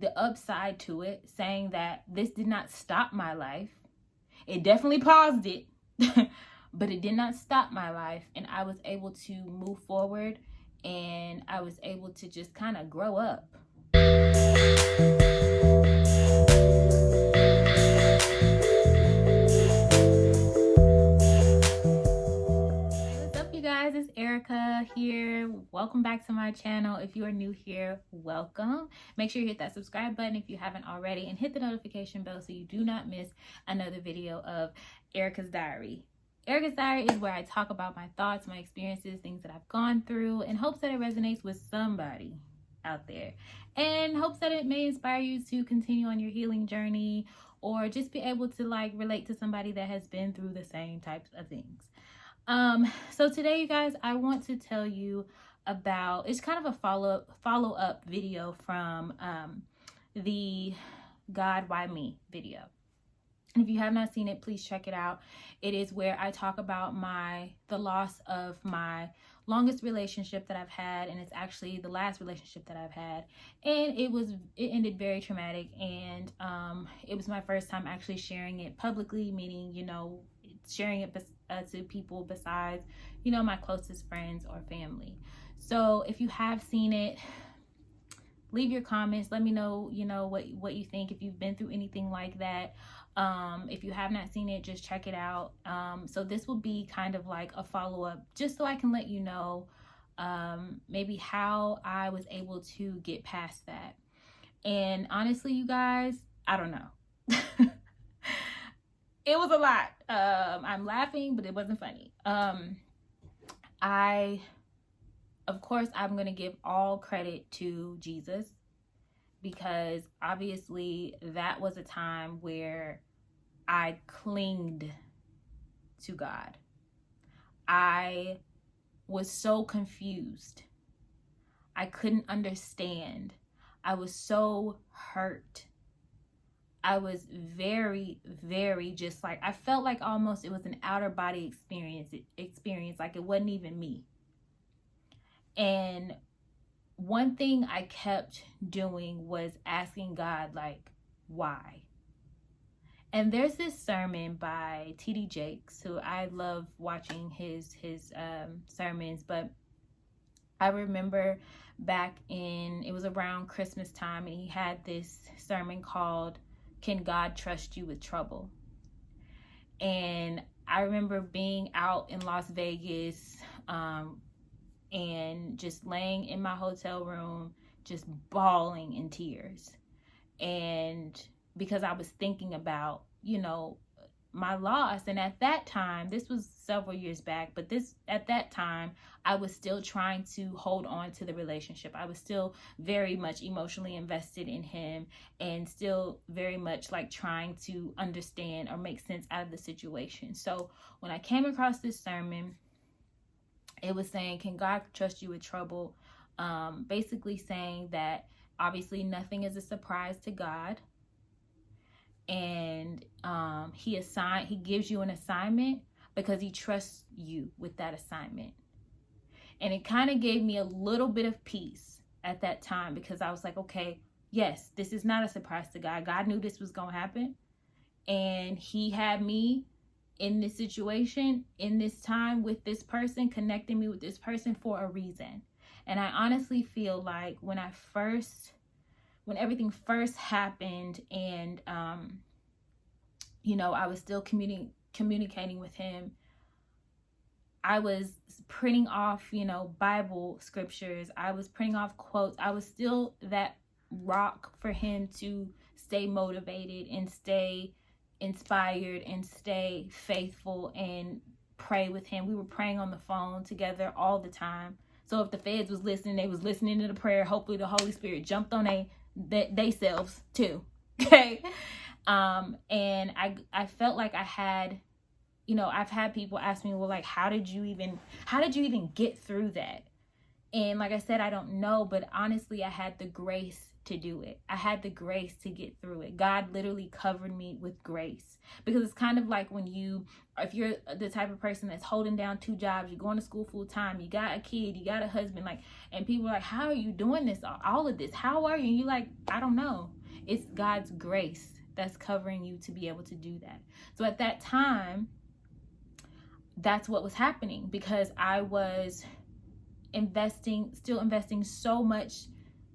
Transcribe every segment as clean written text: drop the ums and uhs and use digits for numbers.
the upside to it, saying that this did not stop my life. It definitely paused it, but it did not stop my life. And I was able to move forward, and I was able to just kind of grow up. Guys, it's Erica here. Welcome back to my channel. If you are new here, welcome. Make sure you hit that subscribe button if you haven't already, and hit the notification bell so you do not miss another video of Erica's Diary. Erica's Diary is where I talk about my thoughts, my experiences, things that I've gone through, in hopes that it resonates with somebody out there, and hopes that it may inspire you to continue on your healing journey, or just be able to relate to somebody that has been through the same types of things. So today, you guys, I want to tell you about, it's kind of a follow-up video from the God Why Me video. If you have not seen it, please check it out. It is where I talk about the loss of my longest relationship that I've had, and it's actually the last relationship that I've had, and it ended very traumatic, and it was my first time actually sharing it publicly, meaning, sharing it to people besides, my closest friends or family. So if you have seen it, leave your comments. Let me know, what you think, if you've been through anything like that. If you have not seen it, just check it out. So this will be kind of like a follow-up, just so I can let you know maybe how I was able to get past that. And honestly, you guys, I don't know. It was a lot. I'm laughing, but it wasn't funny. Of course, I'm going to give all credit to Jesus, because obviously that was a time where I clinged to God. I was so confused. I couldn't understand. I was so hurt. I was very, very just I felt like almost it was an outer body experience, like it wasn't even me. And one thing I kept doing was asking God, why? And there's this sermon by T.D. Jakes, who I love watching his sermons, but I remember back it was around Christmas time, and he had this sermon called, "Can God Trust You with Trouble?" And I remember being out in Las Vegas, and just laying in my hotel room, just bawling in tears. And because I was thinking about, my loss. And at that time, this was several years back, but at that time, I was still trying to hold on to the relationship. I was still very much emotionally invested in him, and still very much trying to understand or make sense out of the situation. So when I came across this sermon, it was saying, can God trust you with trouble? Basically saying that obviously nothing is a surprise to God. And he gives you an assignment because he trusts you with that assignment. And it kind of gave me a little bit of peace at that time, because I was like, okay, yes, this is not a surprise to God. God knew this was going to happen. And he had me in this situation, in this time, with this person, connecting me with this person for a reason. And I honestly feel like when everything first happened, and I was still communicating with him, I was printing off Bible scriptures, I was printing off quotes. I was still that rock for him to stay motivated and stay inspired and stay faithful and pray with him. We were praying on the phone together all the time. So if the feds was listening, they was listening to the prayer. Hopefully the Holy Spirit jumped on they selves too. Okay. And I felt like I had, I've had people ask me, well, how did you even get through that? And like I said, I don't know, but honestly, I had the grace to do it. I had the grace to get through it. God literally covered me with grace, because it's kind of like when if you're the type of person that's holding down 2 jobs, you're going to school full time, you got a kid, you got a husband, like, and people are like, how are you doing this, all of this, how are you? And you're like, I don't know. It's God's grace that's covering you to be able to do that. So at that time, that's what was happening, because I was still investing so much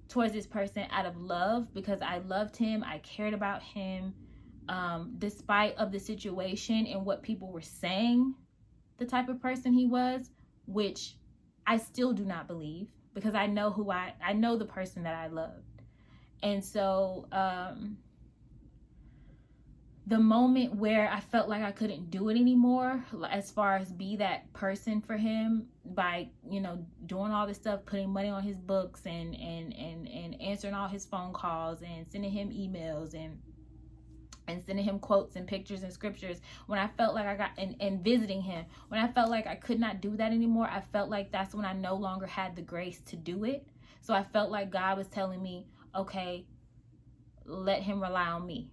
towards this person out of love, because I loved him, I cared about him, despite of the situation and what people were saying the type of person he was, which I still do not believe, because I know I know the person that I loved. And so the moment where I felt like I couldn't do it anymore, as far as be that person for him by, doing all this stuff, putting money on his books and answering all his phone calls and sending him emails and sending him quotes and pictures and scriptures, when I felt like and visiting him, when I felt like I could not do that anymore, I felt like that's when I no longer had the grace to do it. So I felt like God was telling me, okay, let him rely on me.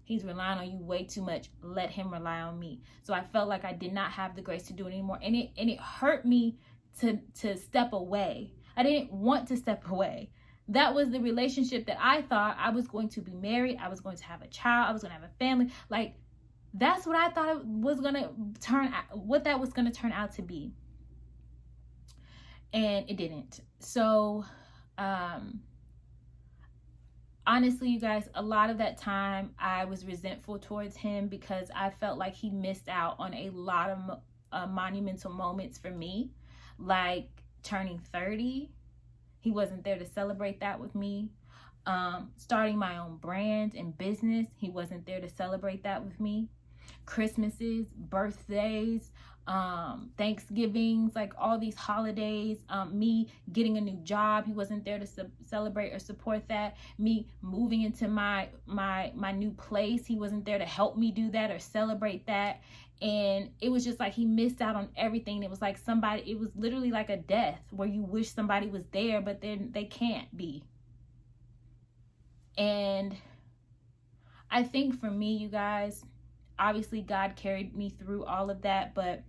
He's relying on you way too much. Let him rely on me. So I felt like I did not have the grace to do it anymore. And it hurt me to step away. I didn't want to step away. That was the relationship that I thought I was going to be married. I was going to have a child. I was going to have a family. Like, that's what I thought what that was going to turn out to be. And it didn't. So, honestly, you guys, a lot of that time I was resentful towards him, because I felt like he missed out on a lot of monumental moments for me, like turning 30. He wasn't there to celebrate that with me. Starting my own brand and business, he wasn't there to celebrate that with me. Christmases, birthdays, Thanksgivings, like all these holidays, me getting a new job, he wasn't there to celebrate or support that. Me moving into my new place, he wasn't there to help me do that or celebrate that. And it was just like he missed out on everything. It was like it was literally like a death, where you wish somebody was there, but then they can't be. And I think for me, you guys, obviously God carried me through all of that, but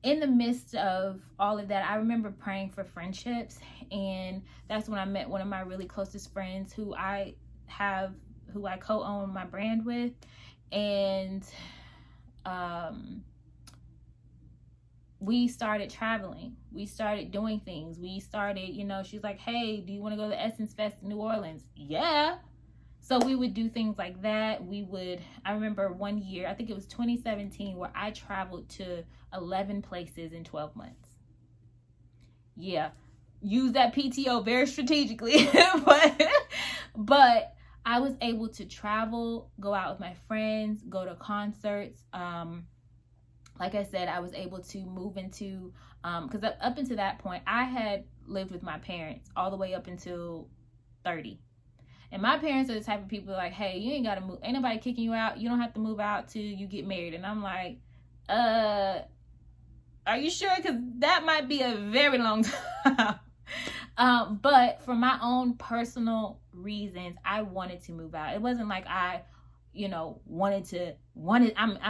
in the midst of all of that, I remember praying for friendships, and that's when I met one of my really closest friends who I co-own my brand with. And we started traveling. We started doing things. We started, she's like, hey, do you want to go to the Essence Fest in New Orleans? Yeah. So we would do things like that. I remember one year, I think it was 2017, where I traveled to 11 places in 12 months. Yeah. Use that PTO very strategically. but I was able to travel, go out with my friends, go to concerts. Like I said, I was able to move into, because up until that point, I had lived with my parents all the way up until 30. And my parents are the type of people like, hey, you ain't got to move. Ain't nobody kicking you out. You don't have to move out till you get married. And I'm like, are you sure? Because that might be a very long time. But for my own personal reasons, I wanted to move out. It wasn't like I, I'm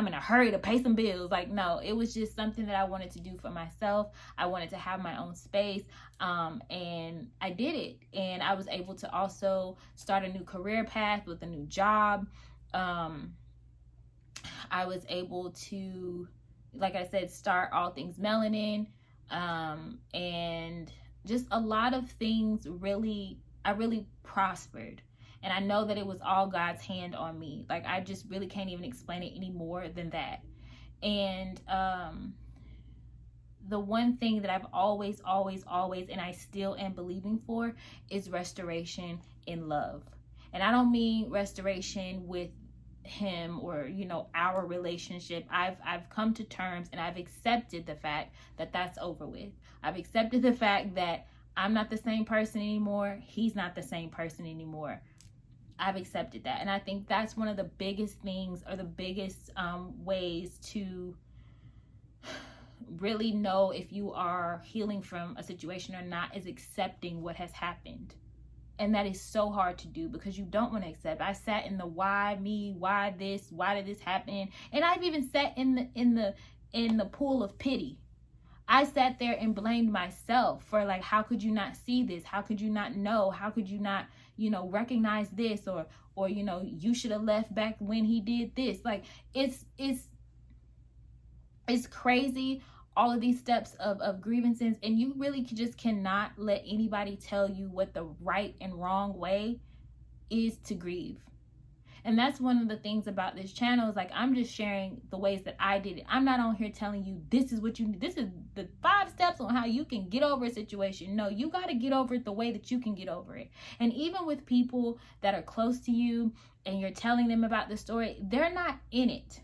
in a hurry to pay some bills. Like, no, it was just something that I wanted to do for myself. I wanted to have my own space. And I did it. And I was able to also start a new career path with a new job. I was able to, like I said, start All Things Melanin. And just a lot of things I really prospered. And I know that it was all God's hand on me. Like, I just really can't even explain it any more than that. And the one thing that I've always, and I still am believing for, is restoration in love. And I don't mean restoration with him or, our relationship. I've come to terms, and I've accepted the fact that that's over with. I've accepted the fact that I'm not the same person anymore. He's not the same person anymore. I've accepted that. And I think that's one of the biggest things, or the biggest ways to really know if you are healing from a situation or not, is accepting what has happened. And that is so hard to do because you don't want to accept. I sat in the why me, why this, why did this happen? And I've even sat in the pool of pity. I sat there and blamed myself for like, how could you not see this? How could you not know? How could you not, recognize this? Or you should have left back when he did this. Like, it's crazy, all of these steps of grievances, and you really just cannot let anybody tell you what the right and wrong way is to grieve. And that's one of the things about this channel is like, I'm just sharing the ways that I did it. I'm not on here telling you this is what you need. This is the 5 steps on how you can get over a situation. No, you got to get over it the way that you can get over it. And even with people that are close to you and you're telling them about the story, they're not in it.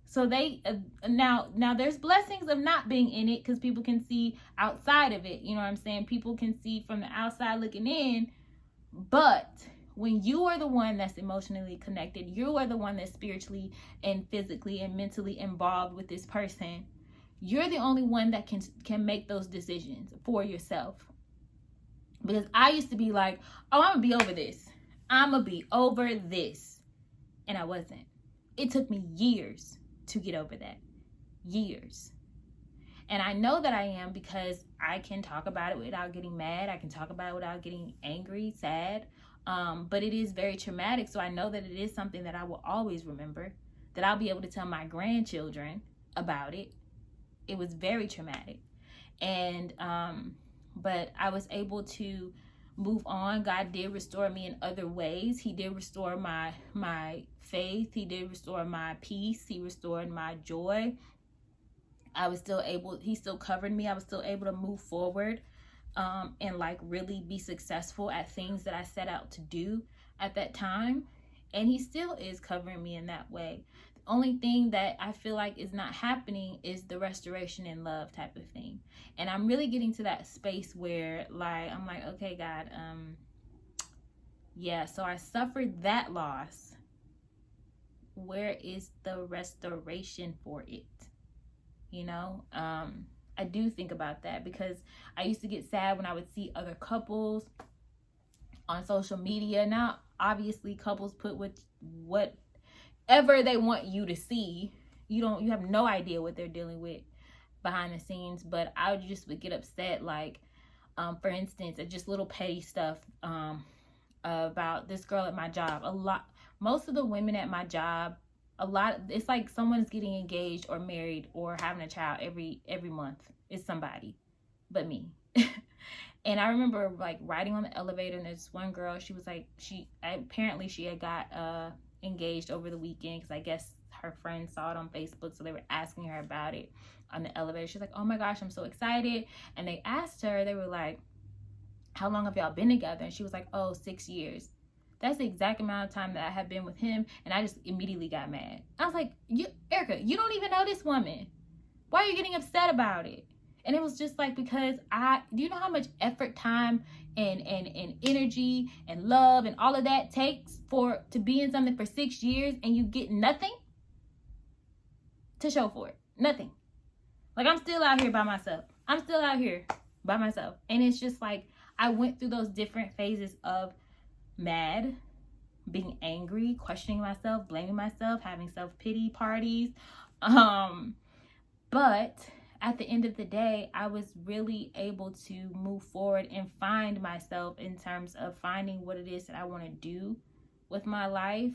So they now there's blessings of not being in it because people can see outside of it. You know what I'm saying? People can see from the outside looking in. But when you are the one that's emotionally connected, you are the one that's spiritually and physically and mentally involved with this person, you're the only one that can make those decisions for yourself. Because I used to be like, oh, I'm gonna be over this. I'm gonna be over this. And I wasn't. It took me years to get over that. Years. And I know that I am because I can talk about it without getting mad. I can talk about it without getting angry, sad. But it is very traumatic. So I know that it is something that I will always remember, that I'll be able to tell my grandchildren about it. It was very traumatic. And, but I was able to move on. God did restore me in other ways. He did restore my faith. He did restore my peace. He restored my joy. He still covered me. I was still able to move forward and like really be successful at things that I set out to do at that time. And he still is covering me in that way. The only thing that I feel like is not happening is the restoration in love type of thing. And I'm really getting to that space where like, I'm like, okay, God, yeah, so I suffered that loss. Where is the restoration for it? I do think about that because I used to get sad when I would see other couples on social media. Now, obviously, couples put with whatever they want you to see. You have no idea what they're dealing with behind the scenes. But I would get upset, like, for instance, at just little petty stuff about this girl at my job. Most of the women at my job, it's like someone's getting engaged or married or having a child every month. It's somebody but me. And I remember like riding on the elevator, and there's one girl, she was like, she had got engaged over the weekend because I guess her friends saw it on Facebook, so they were asking her about it on the elevator. She's like, oh my gosh, I'm so excited. And they asked her, they were like, how long have y'all been together? And she was like, oh, 6 years. That's the exact amount of time that I have been with him. And I just immediately got mad. I was like, Erica, you don't even know this woman. Why are you getting upset about it? And it was just like, because do you know how much effort, time, and energy and love and all of that takes to be in something for 6 years and you get nothing to show for it? Nothing. Like, I'm still out here by myself. And it's just like, I went through those different phases of mad, being angry, questioning myself, blaming myself, having self-pity parties. But at the end of the day, I was really able to move forward and find myself in terms of finding what it is that I want to do with my life.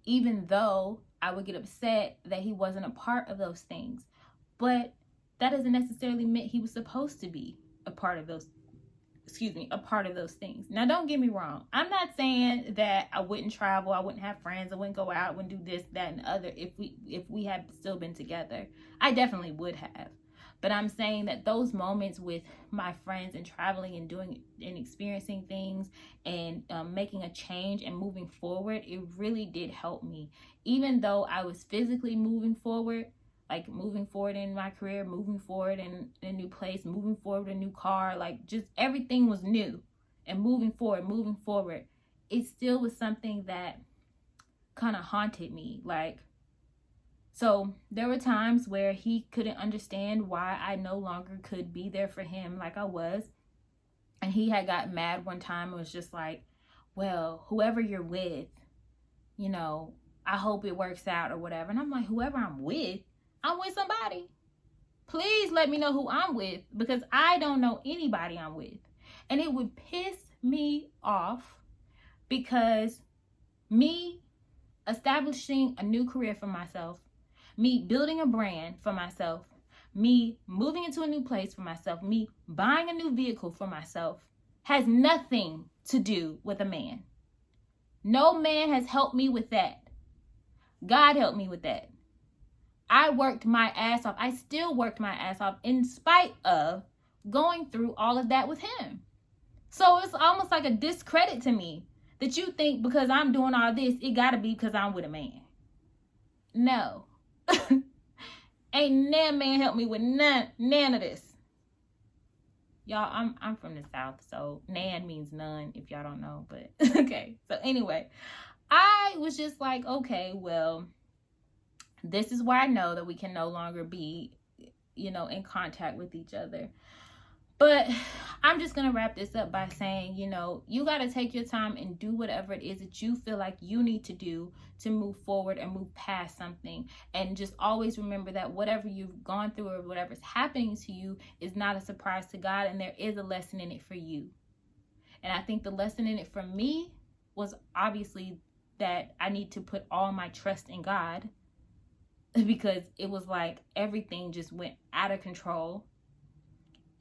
Even though I would get upset that he wasn't a part of those things. But that doesn't necessarily mean he was supposed to be a part of those things. Now, don't get me wrong. I'm not saying that I wouldn't travel, I wouldn't have friends, I wouldn't go out, I wouldn't do this, that, and the other if we had still been together. I definitely would have. But I'm saying that those moments with my friends and traveling and doing and experiencing things and making a change and moving forward, it really did help me. Even though I was physically moving forward, like moving forward in my career, moving forward in a new place, moving forward in a new car, like just everything was new and moving forward. It still was something that kind of haunted me. So there were times where he couldn't understand why I no longer could be there for him like I was. And he had got mad one time and was just like, well, whoever you're with, you know, I hope it works out or whatever. And I'm like, whoever I'm with somebody. Please let me know who I'm with, because I don't know anybody I'm with. And it would piss me off, because me establishing a new career for myself, me building a brand for myself, me moving into a new place for myself, me buying a new vehicle for myself, has nothing to do with a man. No man has helped me with that. God helped me with that. I worked my ass off. I still worked my ass off in spite of going through all of that with him. So it's almost like a discredit to me that you think because I'm doing all this, it gotta be because I'm with a man. No. Ain't no man help me with none of this. Y'all, I'm from the South, so nan means none if y'all don't know, but okay. So anyway, I was just like, okay, well, this is where I know that we can no longer be, you know, in contact with each other. But I'm just going to wrap this up by saying, you know, you got to take your time and do whatever it is that you feel like you need to do to move forward and move past something. And just always remember that whatever you've gone through or whatever's happening to you is not a surprise to God. And there is a lesson in it for you. And I think the lesson in it for me was obviously that I need to put all my trust in God, because it was like everything just went out of control,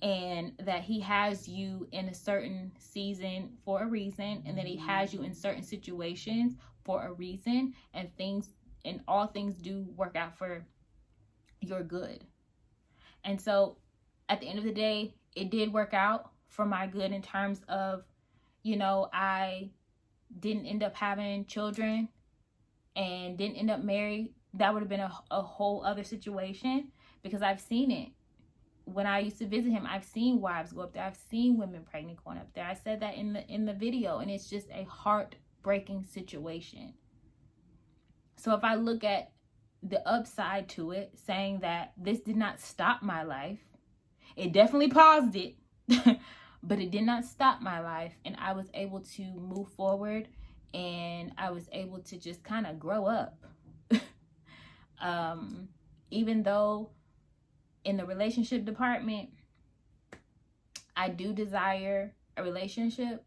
and that he has you in a certain season for a reason, and that he has you in certain situations for a reason, and all things do work out for your good. And so at the end of the day, it did work out for my good in terms of, you know, I didn't end up having children and didn't end up married. That would have been a whole other situation, because I've seen it. When I used to visit him, I've seen wives go up there. I've seen women pregnant going up there. I said that in the video, and it's just a heartbreaking situation. So if I look at the upside to it, saying that this did not stop my life, it definitely paused it, but it did not stop my life, and I was able to move forward, and I was able to just kind of grow up. Even though in the relationship department, I do desire a relationship,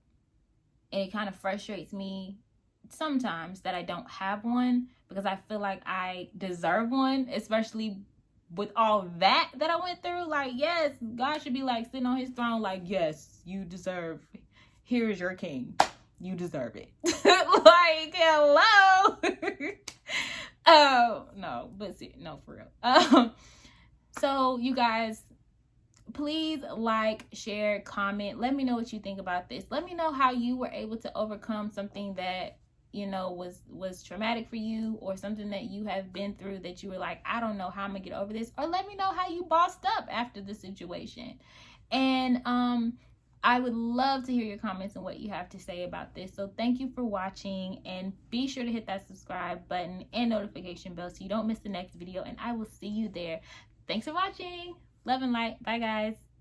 and it kind of frustrates me sometimes that I don't have one, because I feel like I deserve one, especially with all that I went through. Like, yes, God should be like sitting on his throne like, yes, you deserve, here is your king, you deserve it. Like, hello. No, but see, no, for real. So you guys, please like, share, comment. Let me know what you think about this. Let me know how you were able to overcome something that, you know, was traumatic for you, or something that you have been through that you were like, I don't know how I'm gonna get over this. Or let me know how you bossed up after the situation. And I would love to hear your comments and what you have to say about this. So thank you for watching, and be sure to hit that subscribe button and notification bell so you don't miss the next video, and I will see you there. Thanks for watching. Love and light. Bye, guys.